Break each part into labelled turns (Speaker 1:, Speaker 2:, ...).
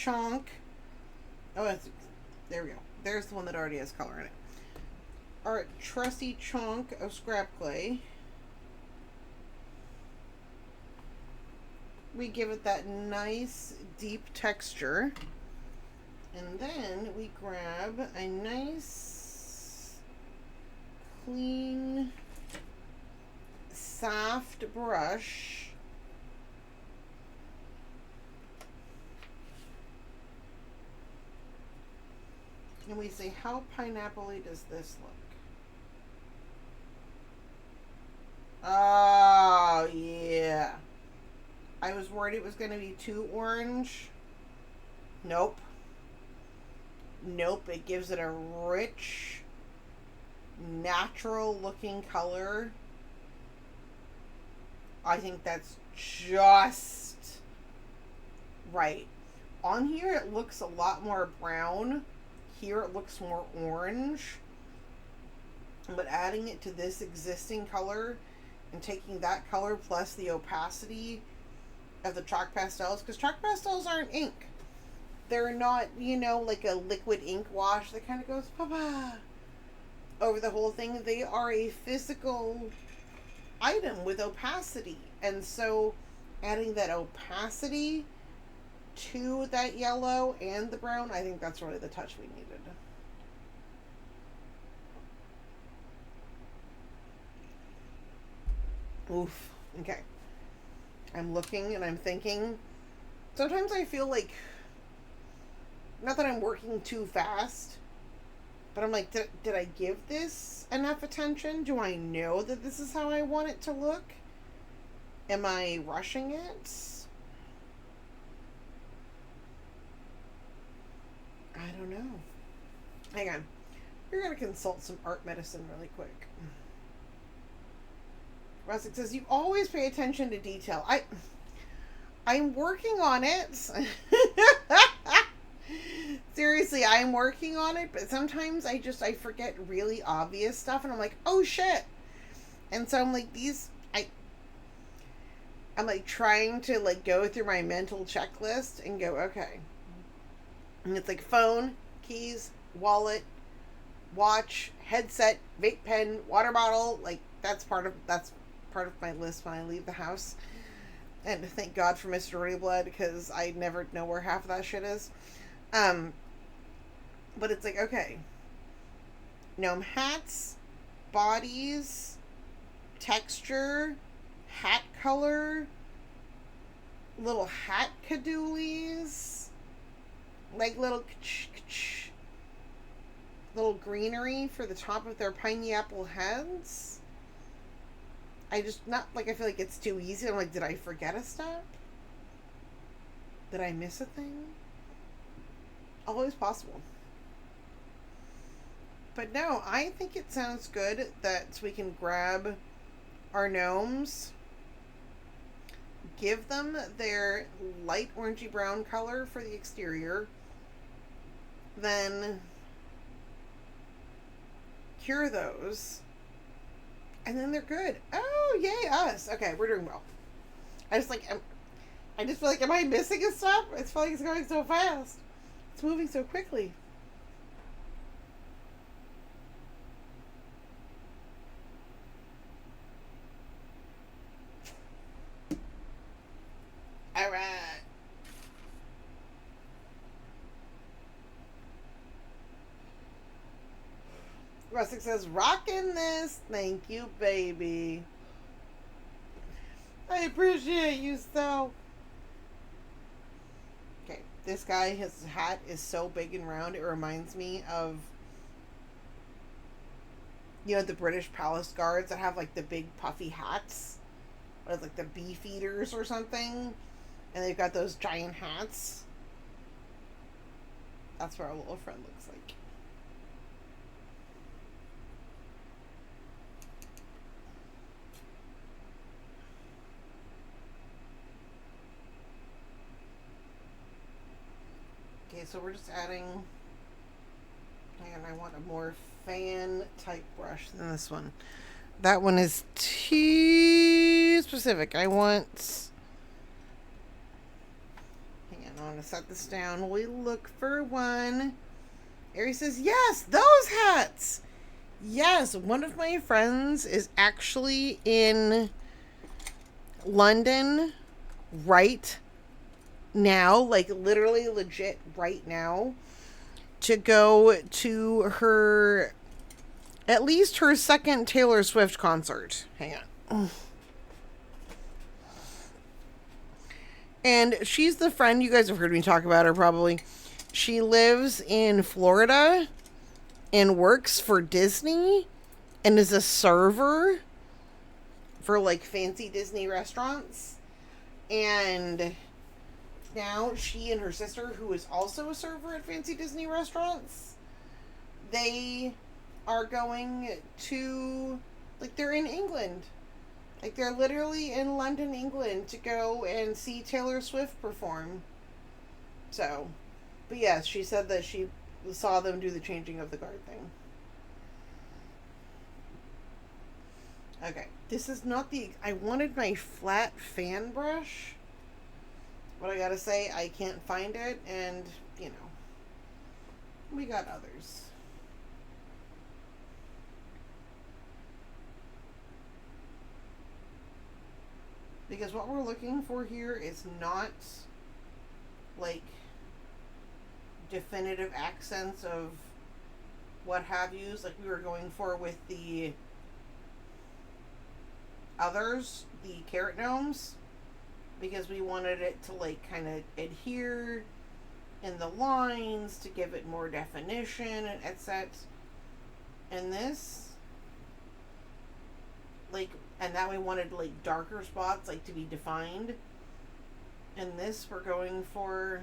Speaker 1: chunk. Oh, there we go. There's the one that already has color in it. Our trusty chunk of scrap clay. We give it that nice deep texture. And then we grab a nice clean soft brush. And we say, how pineapple-y does this look? Oh, yeah. I was worried it was going to be too orange. Nope. Nope. It gives it a rich, natural looking color. I think that's just right. On here it looks a lot more brown. Here it looks more orange. But adding it to this existing color and taking that color plus the opacity of the chalk pastels, because chalk pastels aren't ink. They're not, you know, like a liquid ink wash that kind of goes pa-pa over the whole thing. They are a physical item with opacity. And so adding that opacity to that yellow and the brown, I think that's really the touch we needed. Oof. Okay. I'm looking and I'm thinking. Sometimes I feel like, not that I'm working too fast, but I'm like, did I give this enough attention? Do I know that this is how I want it to look? Am I rushing it? I don't know. Hang on. We're going to consult some art medicine really quick. Russick says, you always pay attention to detail. I'm working on it. Seriously, I'm working on it, but sometimes I forget really obvious stuff and I'm like, oh shit. And so I'm like, I'm like trying to like go through my mental checklist and go, okay. And it's like phone, keys, wallet, watch, headset, vape pen, water bottle. Like that's part of my list when I leave the house. And thank God for Mr. Reblood, because I never know where half of that shit is. But it's like, okay. Gnome hats, bodies, texture, hat color, little hat cadoolies, like little greenery for the top of their pineapple heads. I feel like it's too easy. I'm like, did I forget a step? Did I miss a thing? Always possible. But no, I think it sounds good that we can grab our gnomes, give them their light orangey brown color for the exterior, then cure those, and then they're good. Oh, yay us. Okay, we're doing well. I just feel like, am I missing a step? I feel like it's going so fast. It's moving so quickly. All right. Russick says, rocking this. Thank you, baby. I appreciate you so. Okay, this guy, his hat is so big and round, it reminds me of, you know, the British palace guards that have like the big puffy hats. What is like the beef eaters or something? And they've got those giant hats. That's what our little friend looks like. Okay, so we're just adding, and I want a more fan type brush than this one. That one is too specific. I want, hang on, gonna set this down while we look for one. Ari says, yes, those hats. Yes, one of my friends is actually in London right now, like literally legit right now, to go to her, at least her second Taylor Swift concert. Hang on. And she's the friend, you guys have heard me talk about her probably. She lives in Florida and works for Disney and is a server for like fancy Disney restaurants. And now she and her sister, who is also a server at fancy Disney restaurants, they are going to, like, they're in England. Like, they're literally in London, England, to go and see Taylor Swift perform. So, but yes, she said that she saw them do the changing of the guard thing. Okay, this is not the, I wanted my flat fan brush, but I gotta say, I can't find it, and, you know, we got others. Because what we're looking for here is not, like, definitive accents of what have yous, like we were going for with the others, the carrot gnomes, because we wanted it to, like, kind of adhere in the lines to give it more definition and etc. And this, like, and that we wanted, like, darker spots, like, to be defined. And this, we're going for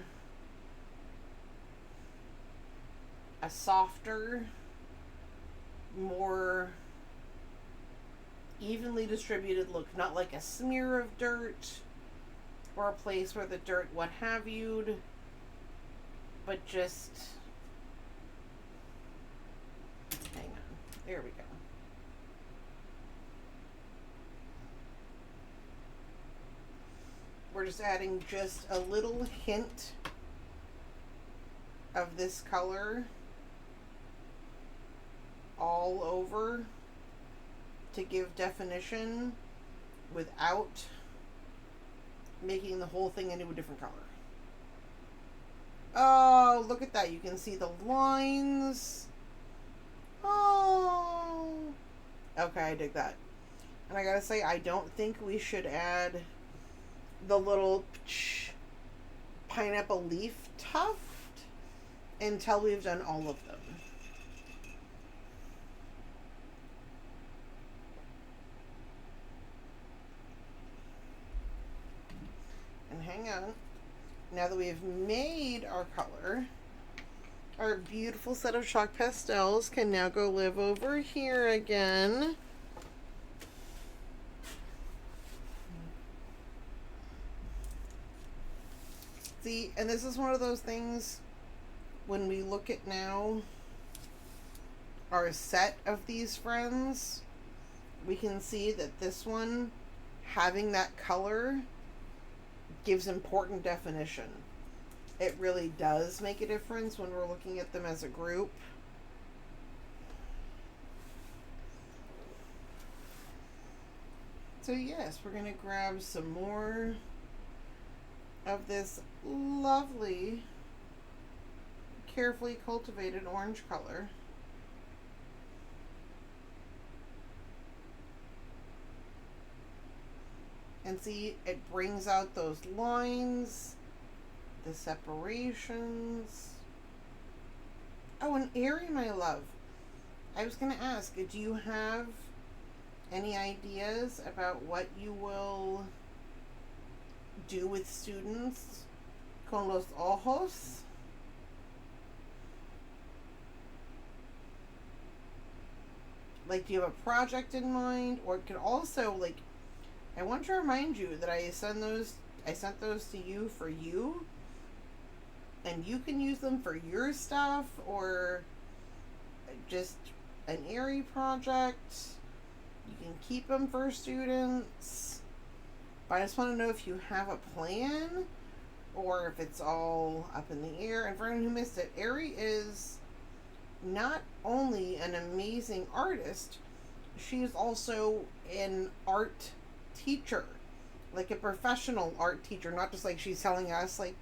Speaker 1: a softer, more evenly distributed look. Not like a smear of dirt or a place where the dirt what have you'd, but just, hang on, there we go. We're just adding just a little hint of this color all over to give definition without making the whole thing into a different color. Oh, look at that. You can see the lines. Oh. Okay, I dig that. And I gotta say, I don't think we should add the little pineapple leaf tuft until we've done all of them. And hang on. Now that we've made our color, our beautiful set of chalk pastels can now go live over here again. See, and this is one of those things, when we look at now our set of these friends, we can see that this one, having that color, gives important definition. It really does make a difference when we're looking at them as a group. So yes, we're going to grab some more of this lovely, carefully cultivated orange color. And see, it brings out those lines, the separations. Oh, and Ari, my love, I was going to ask, do you have any ideas about what you will do with students con los ojos? Like, do you have a project in mind? Or it could also, like, I want to remind you that I sent those to you for you, and you can use them for your stuff or just an Ari project. You can keep them for students. But I just want to know if you have a plan or if it's all up in the air. And for anyone who missed it, Ari is not only an amazing artist, she is also an art teacher, like a professional art teacher, not just like she's telling us like,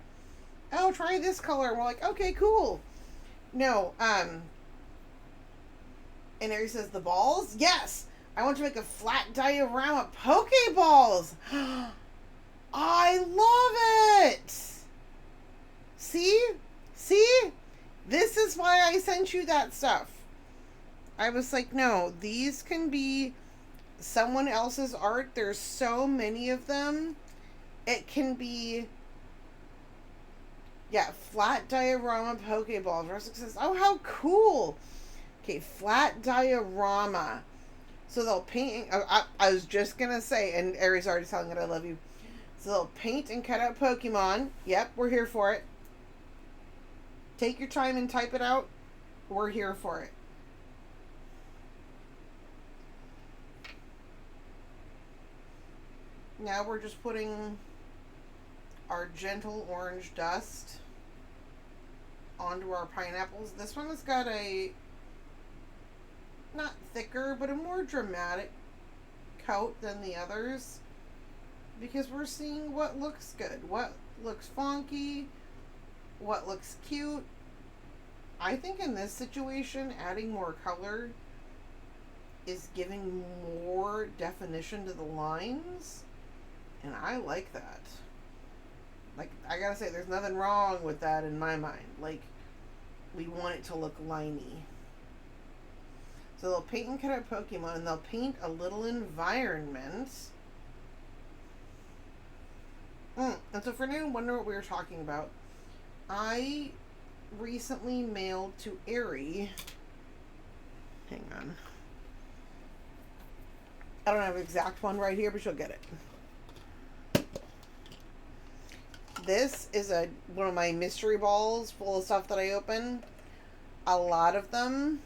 Speaker 1: oh, try this color, and we're like, okay, cool. No, and Ari says, the balls? Yes! I want to make a flat diorama Pokeballs! I love it! See? See? This is why I sent you that stuff. I was like, no, these can be someone else's art. There's so many of them. It can be, yeah, flat diorama Pokeballs. Rustic says, oh, how cool. Okay, flat diorama. So they'll paint, I was just going to say, and Ari's already telling it I love you. So they'll paint and cut out Pokemon. Yep, we're here for it. Take your time and type it out. We're here for it. Now we're just putting our gentle orange dust onto our pineapples. This one has got a, not thicker, but a more dramatic coat than the others, because we're seeing what looks good, what looks funky, what looks cute. I think in this situation, adding more color is giving more definition to the lines, and I like that. Like, I gotta say, there's nothing wrong with that in my mind. Like, we want it to look liney. So they'll paint and cut out Pokemon, and they'll paint a little environment. And so for anyone wondering what we were talking about, I recently mailed to Ari, hang on, I don't have an exact one right here, but she'll get it. This is one of my mystery balls full of stuff that I open. A lot of them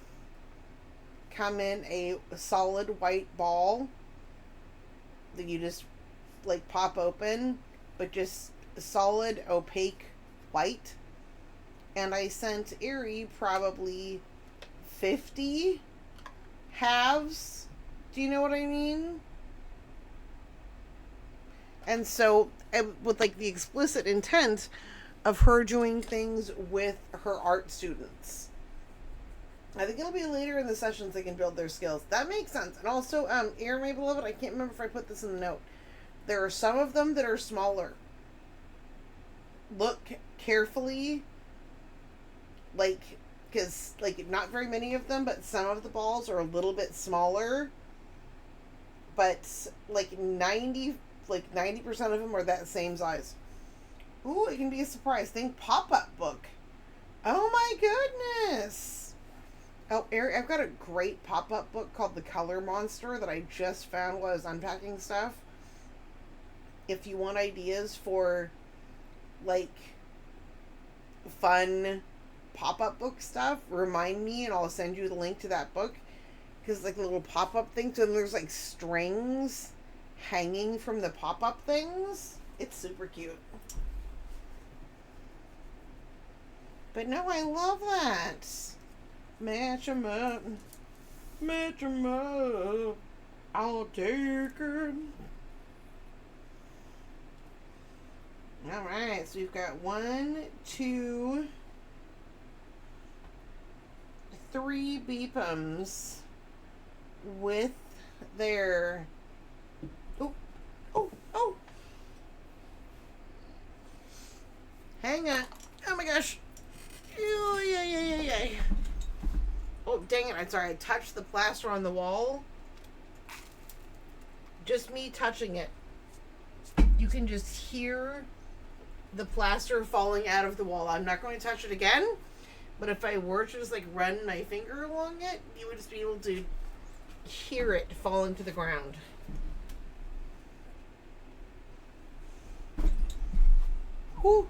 Speaker 1: come in a solid white ball that you just like pop open, but just solid opaque white. And I sent Ari probably 50 halves. Do you know what I mean? And so, with like the explicit intent of her doing things with her art students. I think it'll be later in the sessions they can build their skills. That makes sense. And also, Ari, my beloved, I can't remember if I put this in the note. There are some of them that are smaller. Look carefully, like, because, like, not very many of them, but some of the balls are a little bit smaller. But, like, 90% of them are that same size. Ooh, it can be a surprise. Think pop-up book. Oh my goodness. Oh, Ari, I've got a great pop-up book called The Color Monster that I just found while I was unpacking stuff. If you want ideas for, like, fun pop-up book stuff, remind me and I'll send you the link to that book. Because, like, little pop-up things, and there's, like, strings hanging from the pop-up things. It's super cute. But no, I love that. Match 'em up. Match 'em up. I'll take it. Alright, so we've got 1, 2, 3 beepums with their... Oh! Hang on. Oh my gosh. Oh, yeah. Oh, dang it. I'm sorry. I touched the plaster on the wall. Just me touching it. You can just hear the plaster falling out of the wall. I'm not going to touch it again, but if I were to just, like, run my finger along it, you would just be able to hear it falling to the ground. Whew.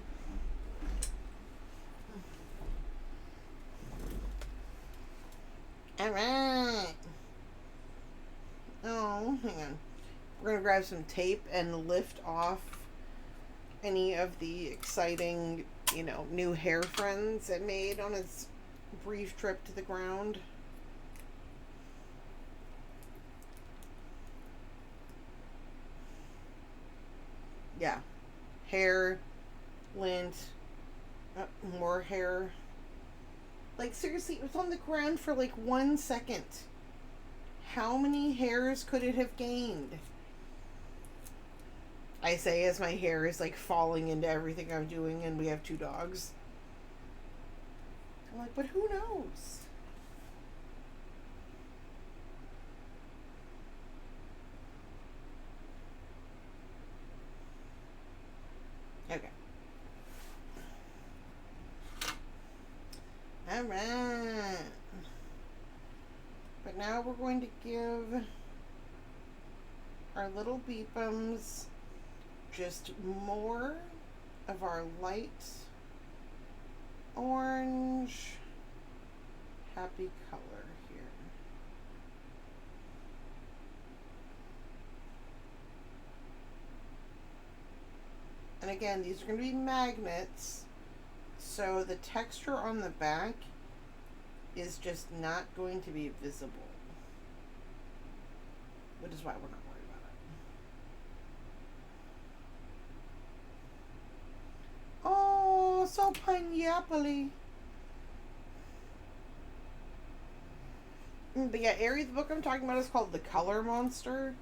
Speaker 1: Alright. Oh, hang on. We're going to grab some tape and lift off any of the exciting, new hair friends it made on its brief trip to the ground. Yeah. Hair, lint, more hair. Like, seriously, it was on the ground for like 1 second. How many hairs could it have gained? I say as my hair is like falling into everything I'm doing, and we have 2 dogs. I'm like, but who knows? Okay. Alright. But now we're going to give our little beepums just more of our light orange happy color here. And again, these are going to be magnets, so the texture on the back is just not going to be visible, which is why we're not worried about it. Oh, so pineapple-y. But yeah, Aries, the book I'm talking about is called The Color Monster.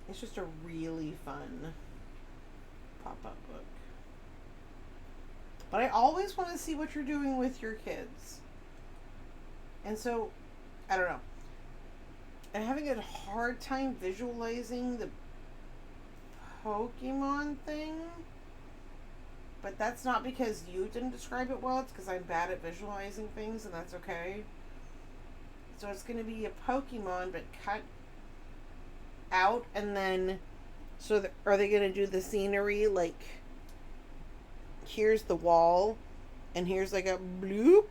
Speaker 1: It's just a really fun pop-up book. But I always want to see what you're doing with your kids. And so, I don't know. I'm having a hard time visualizing the Pokemon thing. But that's not because you didn't describe it well. It's because I'm bad at visualizing things, and that's okay. So it's going to be a Pokemon, but cut out, and then... So are they going to do the scenery, like... Here's the wall, and here's like a bloop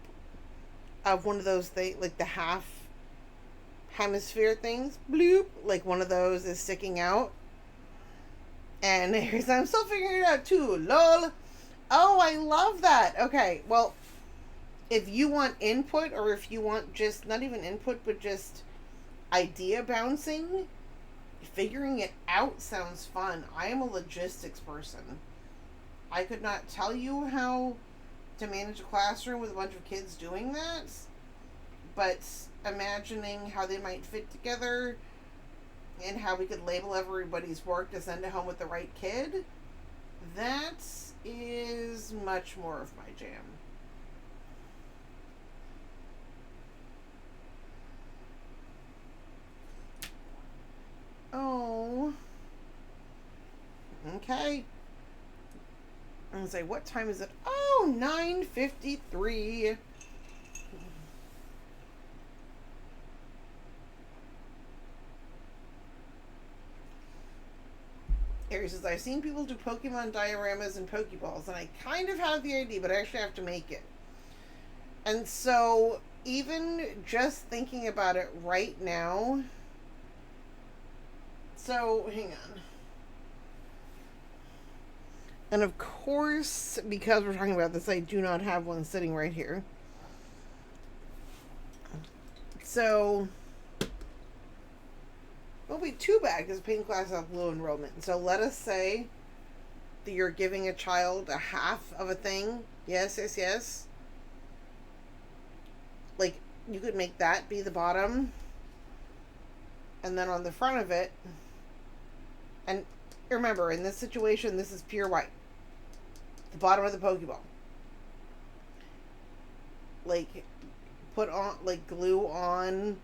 Speaker 1: of one of those things, like the half hemisphere things, bloop, like one of those is sticking out. And here's, I'm still figuring it out too, lol. Oh, I love that. Okay, well, if you want input, or if you want just, not even input, but just idea bouncing, figuring it out sounds fun. I am a logistics person. I could not tell you how to manage a classroom with a bunch of kids doing that, but imagining how they might fit together and how we could label everybody's work to send it home with the right kid, that is much more of my jam. Oh. Okay. I'm going to say, what time is it? Oh, 9:53. Aries says, I've seen people do Pokemon dioramas and Pokeballs, and I kind of have the idea, but I actually have to make it. And so, even just thinking about it right now... So, hang on. And of course, because we're talking about this, I do not have one sitting right here. So, it'll be too bad because paint class have low enrollment. So let us say that you're giving a child a half of a thing. Yes, yes, yes. Like, you could make that be the bottom. And then on the front of it, and remember, in this situation, this is pure white. The bottom of the Pokeball. Like, put on, like, glue on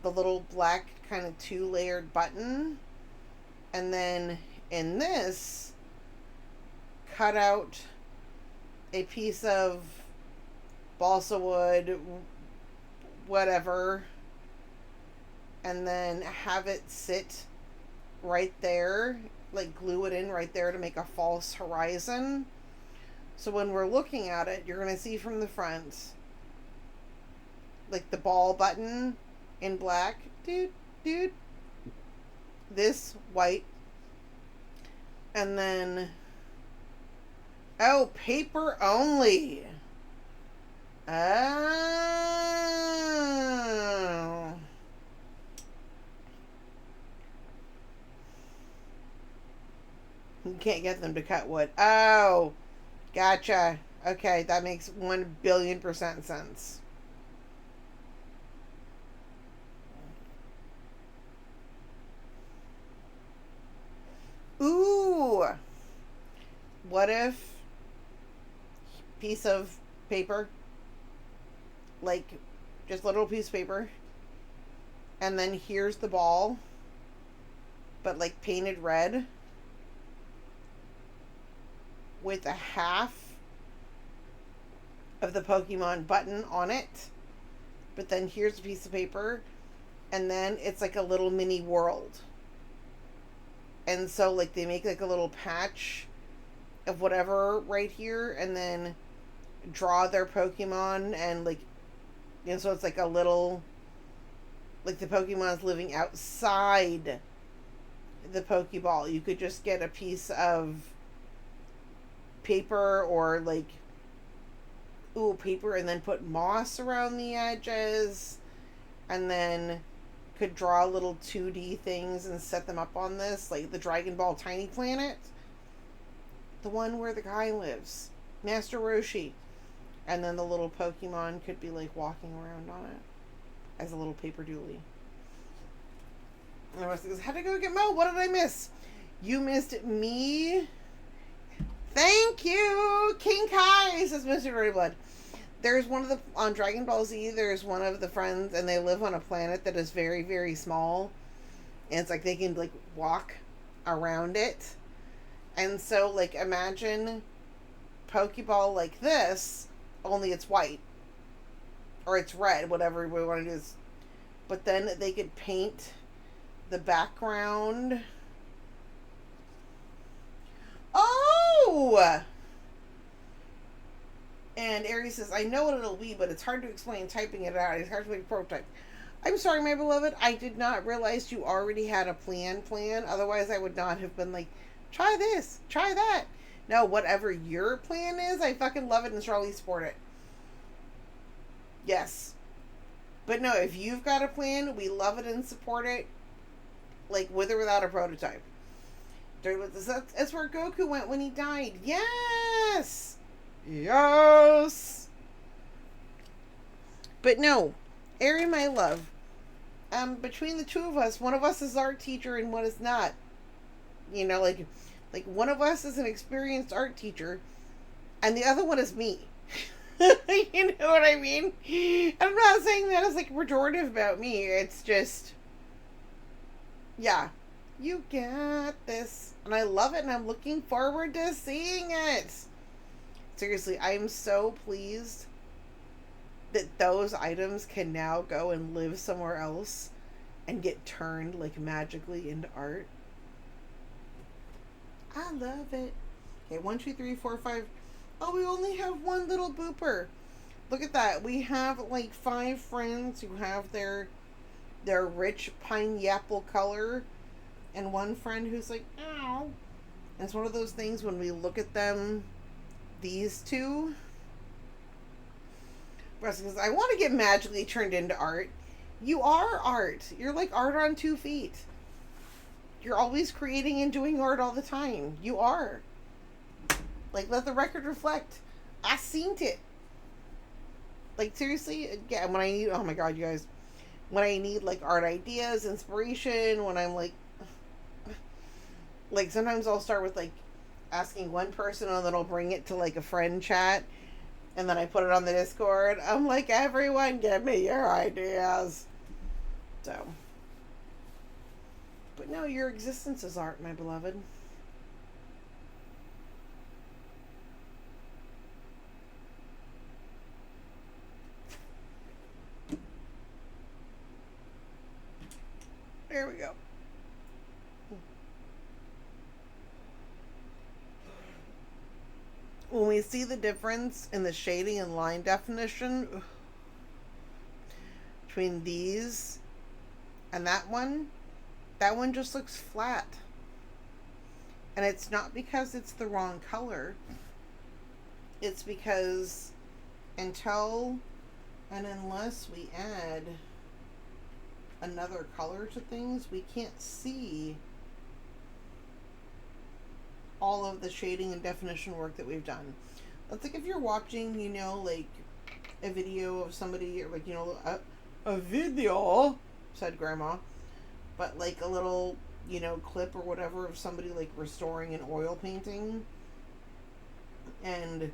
Speaker 1: the little black kind of 2-layered button. And then in this, cut out a piece of balsa wood, whatever, and then have it sit right there, like glue it in right there to make a false horizon. So when we're looking at it, you're going to see from the front, like the ball button in black, this white, and then Oh, paper only. Oh. You can't get them to cut wood. Oh, gotcha. Okay, that makes 1,000,000,000% sense. Ooh. What if piece of paper, like just a little piece of paper, and then here's the ball, but like painted red with a half of the Pokemon button on it, but then here's a piece of paper, and then it's like a little mini world. And so, like, they make like a little patch of whatever right here, and then draw their Pokemon, and like, so it's like a little, like the Pokemon's living outside the Pokeball. You could just get a piece of paper or like, paper, and then put moss around the edges, and then could draw little 2D things and set them up on this, like the Dragon Ball Tiny Planet, the one where the guy lives, Master Roshi, and then the little Pokemon could be like walking around on it as a little paper dooley. And the rest goes, how to go get Mo? What did I miss? You missed me. Thank you, King Kai, says Mr. Dirty Blood. There's one of the, on Dragon Ball Z, there's one of the friends, and they live on a planet that is very, very small. And it's like they can, like, walk around it. And so, like, imagine Pokeball like this, only it's white. Or it's red, whatever we want to do. Is. But then they could paint the background. Oh! And Aries says, I know what it'll be, but it's hard to explain typing it out. It's hard to make a prototype. I'm sorry, my beloved. I did not realize you already had a plan. Otherwise, I would not have been like, try this, try that. No, whatever your plan is, I fucking love it and strongly support it. Yes. But no, if you've got a plan, we love it and support it. Like, with or without a prototype. That's where Goku went when he died. Yes! Yes. But no, Ari, my love, between the two of us, one of us is art teacher and one is not. You know, like one of us is an experienced art teacher, and the other one is me. You know what I mean? I'm not saying that as like pejorative about me. It's just, yeah, you got this, and I love it, and I'm looking forward to seeing it. Seriously, I'm so pleased that those items can now go and live somewhere else and get turned like magically into art. I love it. Okay, 1, 2, 3, 4, 5. Oh, we only have one little booper. Look at that. We have like 5 friends who have their rich pineapple color, and one friend who's like, ow. And it's one of those things when we look at them, these two, because I want to get magically turned into art. You are art. You're like art on 2 feet. You're always creating and doing art all the time. You are. Like, let the record reflect. I seen it. Like, seriously, yeah, when I need, oh my god, you guys, when I need like art ideas, inspiration, when I'm like sometimes I'll start with like asking one person, and then I'll bring it to like a friend chat, and then I put it on the Discord. I'm like, everyone give me your ideas. So, but no, your existence is art, my beloved. There we go. When we see the difference in the shading and line definition between these and that one just looks flat. And it's not because it's the wrong color. It's because until and unless we add another color to things, we can't see all of the shading and definition work that we've done. That's like if you're watching, you know, like a video of somebody, or like, you know, a video, said grandma, but like a little, you know, clip or whatever of somebody like restoring an oil painting, and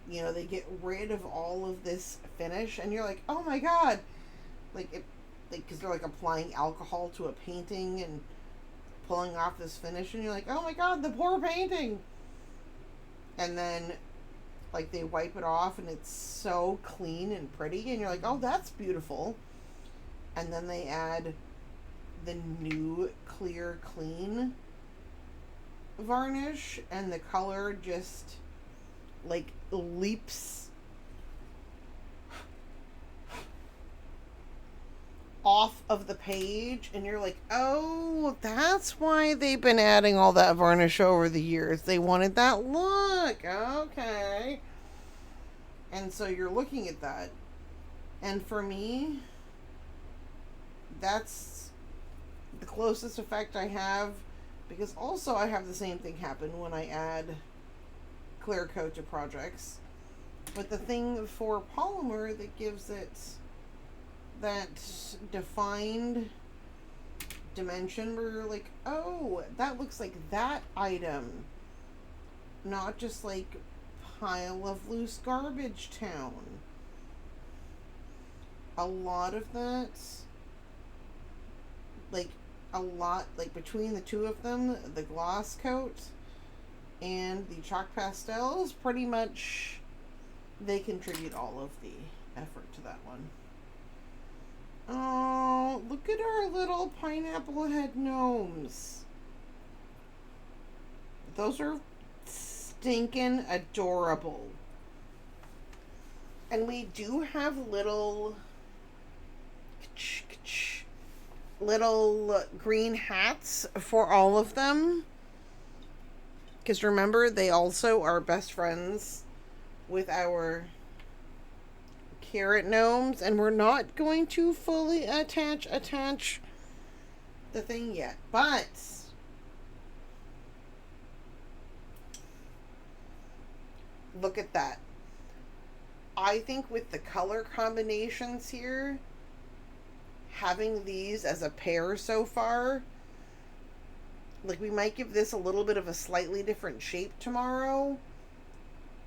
Speaker 1: you know, they get rid of all of this finish, and you're like, oh my god, like it, like, because they're like applying alcohol to a painting and pulling off this finish, and you're like, oh my god, the poor painting. And then like they wipe it off and it's so clean and pretty, and you're like, oh, that's beautiful. And then they add the new clear clean varnish, and the color just like leaps off of the page, and you're like, oh, that's why they've been adding all that varnish over the years. They wanted that look. Okay. And so you're looking at that, and for me, that's the closest effect I have, because also I have the same thing happen when I add clear coat to projects. But the thing for polymer that gives it that defined dimension where you're like, oh, that looks like that item, not just like pile of loose garbage town. A lot of that, like a lot, like between the two of them, the gloss coat and the chalk pastels, pretty much they contribute all of the effort to that one. Oh, look at our little pineapple head gnomes. Those are stinking adorable. And we do have little green hats for all of them. Because remember, they also are best friends with our carrot gnomes, and we're not going to fully attach the thing yet, but look at that. I think with the color combinations here, having these as a pair so far, like we might give this a little bit of a slightly different shape tomorrow.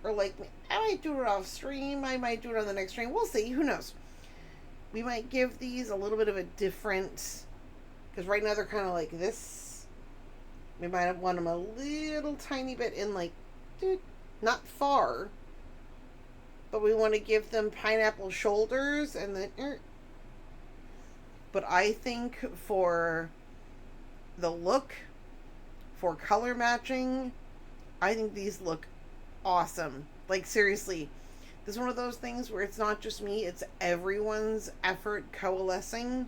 Speaker 1: Or like, I might do it off stream, I might do it on the next stream. We'll see, who knows. We might give these a little bit of a different, because right now they're kind of like this. We might want them a little tiny bit in, like, not far. But we want to give them pineapple shoulders and then... But I think for the look, for color matching, I think these look awesome. Like, seriously, this is one of those things where it's not just me, it's everyone's effort coalescing.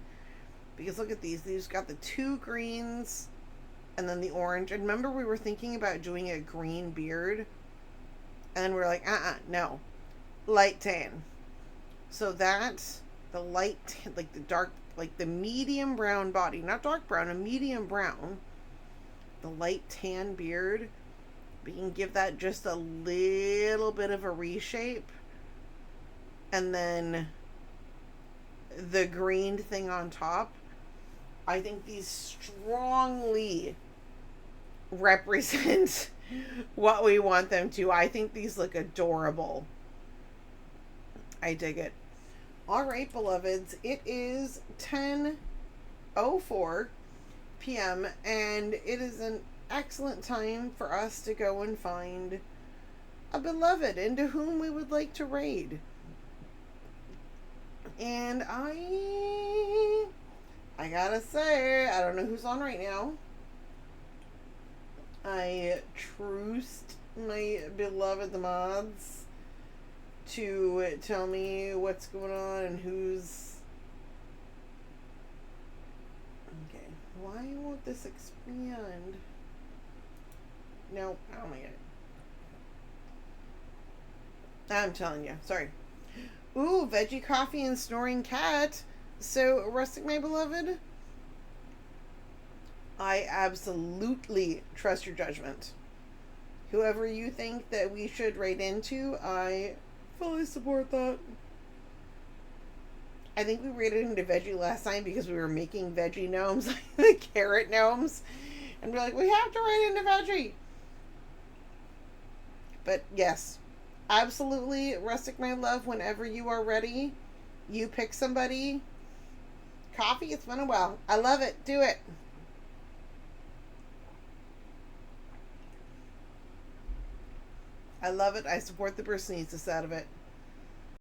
Speaker 1: Because look at these. These got the two greens and then the orange. And remember, we were thinking about doing a green beard, and then we're like, no, light tan. So that's the light, like the dark, like the medium brown body, not dark brown, a medium brown, the light tan beard. We can give that just a little bit of a reshape, and then the green thing on top. I think these strongly represent what we want them to. I think these look adorable. I dig it. All right, beloveds, it is 10:04 p.m. and it is an excellent time for us to go and find a beloved into whom we would like to raid. And I gotta say, I don't know who's on right now. I trust my beloved mods to tell me what's going on and who's... Okay, why won't this expand? Nope, I don't get it. I'm telling you. Sorry. Ooh, veggie coffee and snoring cat. So, Rustic, my beloved, I absolutely trust your judgment. Whoever you think that we should write into, I fully support that. I think we rated into veggie last time because we were making veggie gnomes, like the carrot gnomes. And we're like, we have to write into veggie. But yes, absolutely, Rustic, my love, whenever you are ready, you pick somebody. Coffee, it's been a while. I love it. Do it. I love it. I support the person who needs us out of it.